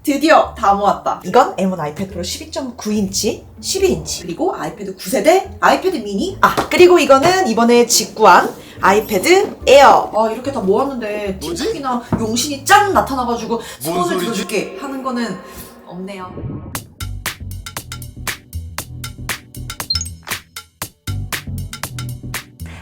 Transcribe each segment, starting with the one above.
드디어 다 모았다. 이건 M1 아이패드 프로 12.9인치, 11인치, 그리고 아이패드 9세대, 아이패드 미니. 그리고 이거는 이번에 직구한 아이패드 에어. 이렇게 다 모았는데 팀쿡이나 용신이 짠 나타나가지고 소원을 소리지? 들어줄게 하는 거는 없네요.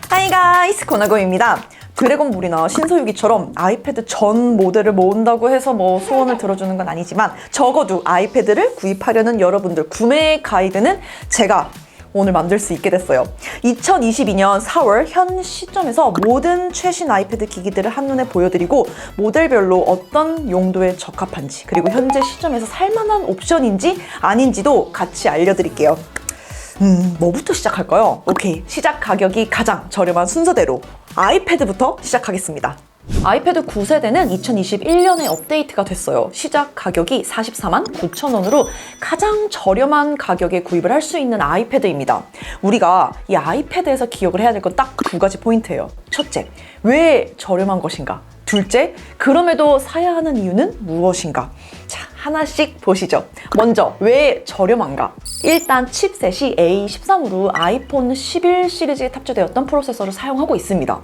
하이 가이스, 고나고입니다. 드래곤볼이나 신서유기처럼 아이패드 전 모델을 모은다고 해서 뭐 소원을 들어주는 건 아니지만 적어도 아이패드를 구입하려는 여러분들 구매 가이드는 제가 오늘 만들 수 있게 됐어요. 2022년 4월 현 시점에서 모든 최신 아이패드 기기들을 한눈에 보여드리고 모델별로 어떤 용도에 적합한지 그리고 현재 시점에서 살만한 옵션인지 아닌지도 같이 알려드릴게요. 뭐부터 시작할까요? 오케이, 시작 가격이 가장 저렴한 순서대로 아이패드부터 시작하겠습니다. 아이패드 9세대는 2021년에 업데이트가 됐어요. 시작 가격이 44만 9천 원으로 가장 저렴한 가격에 구입을 할 수 있는 아이패드입니다. 우리가 이 아이패드에서 기억을 해야 될 건 딱 두 가지 포인트예요. 첫째, 왜 저렴한 것인가? 둘째, 그럼에도 사야 하는 이유는 무엇인가? 자, 하나씩 보시죠. 먼저, 왜 저렴한가? 일단 칩셋이 A13으로 아이폰 11 시리즈에 탑재되었던 프로세서를 사용하고 있습니다.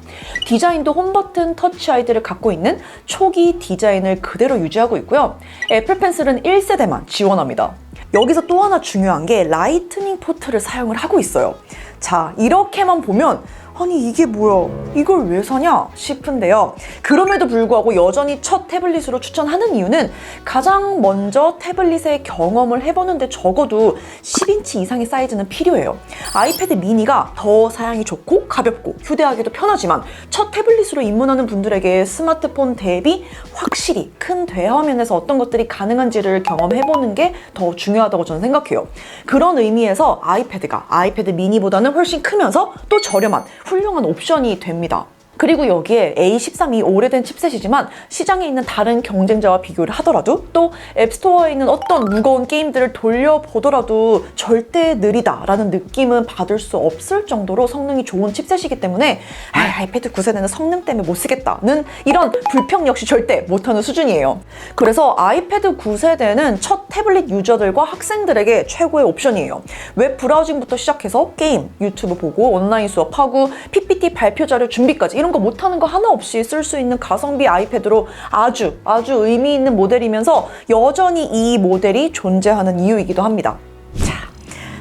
디자인도 홈버튼, 터치 아이들을 갖고 있는 초기 디자인을 그대로 유지하고 있고요. 애플 펜슬은 1세대만 지원합니다. 여기서 또 하나 중요한 게 라이트닝 포트를 사용을 하고 있어요. 자, 이렇게만 보면 아니 이게 뭐야? 이걸 왜 사냐? 싶은데요. 그럼에도 불구하고 여전히 첫 태블릿으로 추천하는 이유는 가장 먼저 태블릿의 경험을 해보는데 적어도 10인치 이상의 사이즈는 필요해요. 아이패드 미니가 더 사양이 좋고 가볍고 휴대하기도 편하지만 첫 태블릿으로 입문하는 분들에게 스마트폰 대비 확실히 큰 대화면에서 어떤 것들이 가능한지를 경험해보는 게 더 중요하다고 저는 생각해요. 그런 의미에서 아이패드가 아이패드 미니보다는 훨씬 크면서 또 저렴한 훌륭한 옵션이 됩니다. 그리고 여기에 A13이 오래된 칩셋이지만 시장에 있는 다른 경쟁자와 비교를 하더라도 또 앱스토어에 있는 어떤 무거운 게임들을 돌려보더라도 절대 느리다라는 느낌은 받을 수 없을 정도로 성능이 좋은 칩셋이기 때문에 아이패드 9세대는 성능 때문에 못 쓰겠다는 이런 불평 역시 절대 못하는 수준이에요. 그래서 아이패드 9세대는 첫 태블릿 유저들과 학생들에게 최고의 옵션이에요. 웹 브라우징부터 시작해서 게임, 유튜브 보고 온라인 수업하고 PPT 발표 자료 준비까지 이런 거 못하는 거 하나 없이 쓸 수 있는 가성비 아이패드로 아주 의미 있는 모델이면서 여전히 이 모델이 존재하는 이유이기도 합니다. 자,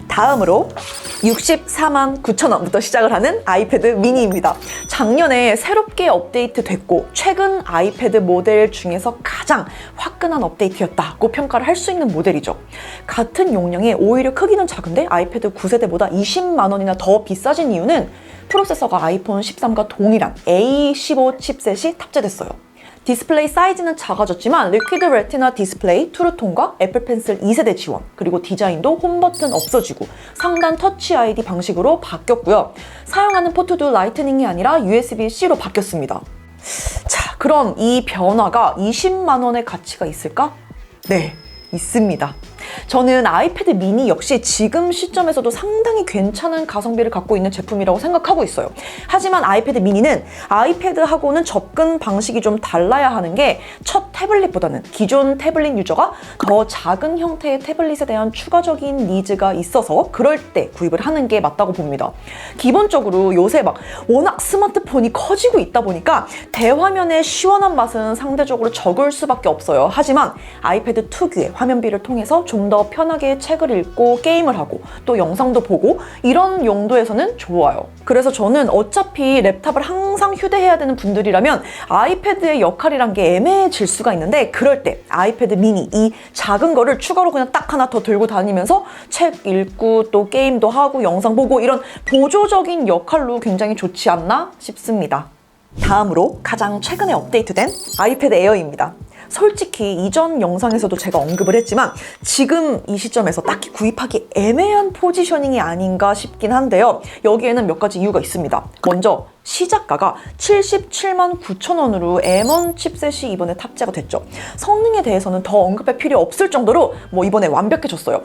다음으로 64만 9천 원부터 시작을 하는 아이패드 미니입니다. 작년에 새롭게 업데이트 됐고 최근 아이패드 모델 중에서 가장 화끈한 업데이트였다고 평가를 할 수 있는 모델이죠. 같은 용량에 오히려 크기는 작은데 아이패드 9세대보다 20만 원이나 더 비싸진 이유는 프로세서가 아이폰 13과 동일한 A15 칩셋이 탑재됐어요. 디스플레이 사이즈는 작아졌지만 리퀴드 레티나 디스플레이, 투르톤과 애플 펜슬 2세대 지원, 그리고 디자인도 홈버튼 없어지고 상단 터치 아이디 방식으로 바뀌었고요. 사용하는 포트도 라이트닝이 아니라 USB-C로 바뀌었습니다. 자, 그럼 이 변화가 20만 원의 가치가 있을까? 네, 있습니다. 저는 아이패드 미니 역시 지금 시점에서도 상당히 괜찮은 가성비를 갖고 있는 제품이라고 생각하고 있어요. 하지만 아이패드 미니는 아이패드하고는 접근 방식이 좀 달라야 하는 게 첫 태블릿보다는 기존 태블릿 유저가 더 작은 형태의 태블릿에 대한 추가적인 니즈가 있어서 그럴 때 구입을 하는 게 맞다고 봅니다. 기본적으로 요새 막 워낙 스마트폰이 커지고 있다 보니까 대화면의 시원한 맛은 상대적으로 적을 수밖에 없어요. 하지만 아이패드 특유의 화면비를 통해서 좀 더 편하게 책을 읽고 게임을 하고 또 영상도 보고 이런 용도에서는 좋아요. 그래서 저는 어차피 랩탑을 항상 휴대해야 되는 분들이라면 아이패드의 역할이란 게 애매해질 수가 있는데 그럴 때 아이패드 미니 이 작은 거를 추가로 그냥 딱 하나 더 들고 다니면서 책 읽고 또 게임도 하고 영상 보고 이런 보조적인 역할로 굉장히 좋지 않나 싶습니다. 다음으로 가장 최근에 업데이트된 아이패드 에어입니다. 솔직히 이전 영상에서도 제가 언급을 했지만 지금 이 시점에서 딱히 구입하기 애매한 포지셔닝이 아닌가 싶긴 한데요. 여기에는 몇 가지 이유가 있습니다. 먼저 시작가가 77만 9천 원으로 M1 칩셋이 이번에 탑재가 됐죠. 성능에 대해서는 더 언급할 필요 없을 정도로 이번에 완벽해졌어요.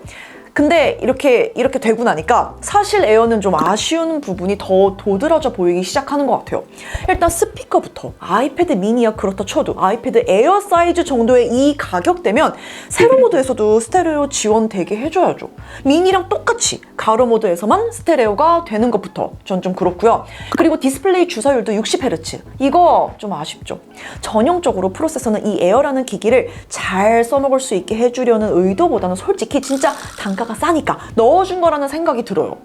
근데 이렇게 되고 나니까 사실 에어는 좀 아쉬운 부분이 더 도드라져 보이기 시작하는 것 같아요. 일단 스피커부터 아이패드 미니야 그렇다 쳐도 아이패드 에어 사이즈 정도의 이 가격대면 세로 모드에서도 스테레오 지원되게 해줘야죠. 미니랑 똑같이 가로 모드에서만 스테레오가 되는 것부터 전 좀 그렇고요. 그리고 디스플레이 주사율도 60Hz. 이거 좀 아쉽죠. 전형적으로 프로세서는 이 에어라는 기기를 잘 써먹을 수 있게 해주려는 의도보다는 솔직히 진짜 단가가 싸니까 넣어준 거라는 생각이 들어요.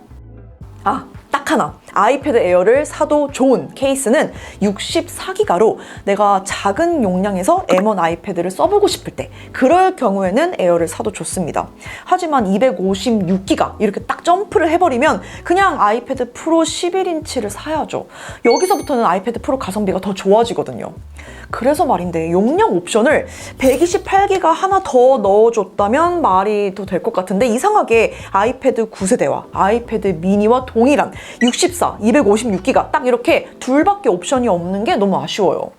딱 하나. 아이패드 에어를 사도 좋은 케이스는 64기가로 내가 작은 용량에서 M1 아이패드를 써보고 싶을 때 그럴 경우에는 에어를 사도 좋습니다. 하지만 256기가 이렇게 딱 점프를 해버리면 그냥 아이패드 프로 11인치를 사야죠. 여기서부터는 아이패드 프로 가성비가 더 좋아지거든요. 그래서 말인데 용량 옵션을 128기가 하나 더 넣어줬다면 말이 더 될 것 같은데 이상하게 아이패드 9세대와 아이패드 미니와 동일한 64, 256기가 딱 이렇게 둘밖에 옵션이 없는 게 너무 아쉬워요.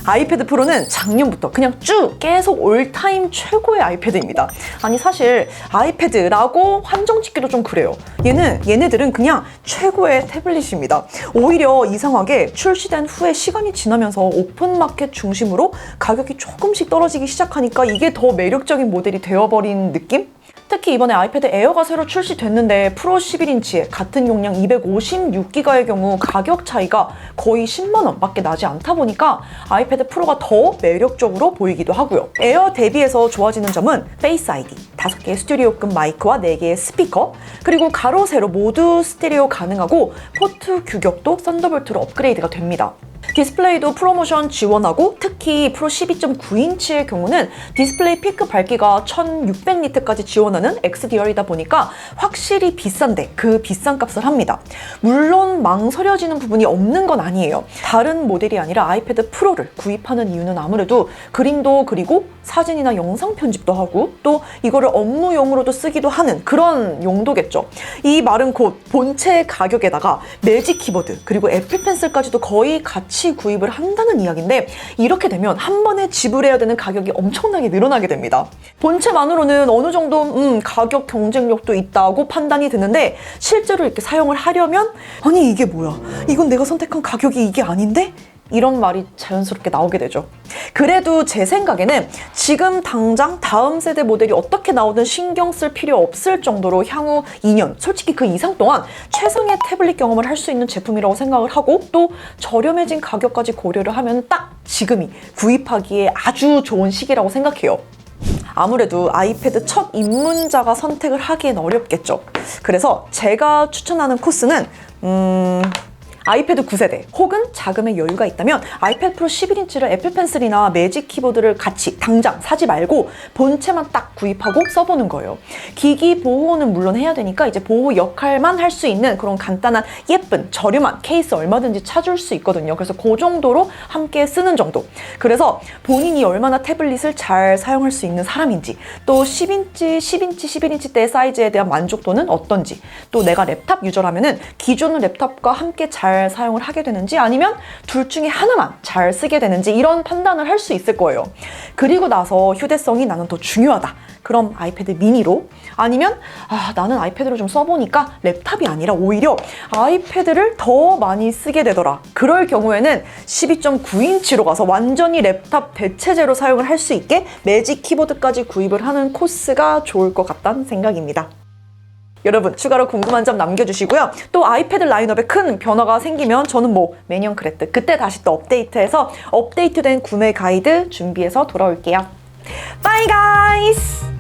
아이패드 프로는 작년부터 그냥 쭉 계속 올타임 최고의 아이패드입니다. 아니 사실 아이패드라고 한정 짓기도 좀 그래요. 얘네들은 그냥 최고의 태블릿입니다. 오히려 이상하게 출시된 후에 시간이 지나면서 오픈마켓 중심으로 가격이 조금씩 떨어지기 시작하니까 이게 더 매력적인 모델이 되어버린 느낌? 특히 이번에 아이패드 에어가 새로 출시됐는데 프로 11인치에 같은 용량 256기가의 경우 가격 차이가 거의 10만 원밖에 나지 않다 보니까 아이패드 프로가 더 매력적으로 보이기도 하고요. 에어 대비해서 좋아지는 점은 페이스 아이디, 5개의 스튜디오급 마이크와 4개의 스피커, 그리고 가로 세로 모두 스테레오 가능하고 포트 규격도 썬더볼트로 업그레이드가 됩니다. 디스플레이도 프로모션 지원하고 특히 프로 12.9인치의 경우는 디스플레이 피크 밝기가 1600니트까지 지원하는 XDR이다 보니까 확실히 비싼데 그 비싼 값을 합니다. 물론 망설여지는 부분이 없는 건 아니에요. 다른 모델이 아니라 아이패드 프로를 구입하는 이유는 아무래도 그림도 그리고 사진이나 영상 편집도 하고 또 이거를 업무용으로도 쓰기도 하는 그런 용도겠죠. 이 말은 곧 본체 가격에다가 매직 키보드 그리고 애플 펜슬까지도 거의 같이 구입을 한다는 이야기인데 이렇게 되면 한 번에 지불해야 되는 가격이 엄청나게 늘어나게 됩니다. 본체만으로는 어느 정도 가격 경쟁력도 있다고 판단이 드는데 실제로 이렇게 사용을 하려면 아니 이게 뭐야? 이건 내가 선택한 가격이 이게 아닌데? 이런 말이 자연스럽게 나오게 되죠. 그래도 제 생각에는 지금 당장 다음 세대 모델이 어떻게 나오든 신경 쓸 필요 없을 정도로 향후 2년, 솔직히 그 이상 동안 최상의 태블릿 경험을 할 수 있는 제품이라고 생각을 하고 또 저렴해진 가격까지 고려를 하면 딱 지금이 구입하기에 아주 좋은 시기라고 생각해요. 아무래도 아이패드 첫 입문자가 선택을 하기엔 어렵겠죠. 그래서 제가 추천하는 코스는 아이패드 9세대 혹은 자금의 여유가 있다면 아이패드 프로 11인치를 애플 펜슬이나 매직 키보드를 같이 당장 사지 말고 본체만 딱 구입하고 써보는 거예요. 기기 보호는 물론 해야 되니까 이제 보호 역할만 할 수 있는 그런 간단한 예쁜 저렴한 케이스 얼마든지 찾을 수 있거든요. 그래서 그 정도로 함께 쓰는 정도. 그래서 본인이 얼마나 태블릿을 잘 사용할 수 있는 사람인지 또 10인치, 11인치 대 사이즈에 대한 만족도는 어떤지 또 내가 랩탑 유저라면은 기존 랩탑과 함께 잘 사용을 하게 되는지 아니면 둘 중에 하나만 잘 쓰게 되는지 이런 판단을 할 수 있을 거예요. 그리고 나서 휴대성이 나는 더 중요하다. 그럼 아이패드 미니로 아니면 나는 아이패드를 좀 써보니까 랩탑이 아니라 오히려 아이패드를 더 많이 쓰게 되더라. 그럴 경우에는 12.9인치로 가서 완전히 랩탑 대체제로 사용을 할 수 있게 매직 키보드까지 구입을 하는 코스가 좋을 것 같다는 생각입니다. 여러분 추가로 궁금한 점 남겨주시고요. 또 아이패드 라인업에 큰 변화가 생기면 저는 매년 그랬듯 그때 다시 또 업데이트해서 업데이트된 구매 가이드 준비해서 돌아올게요. Bye guys!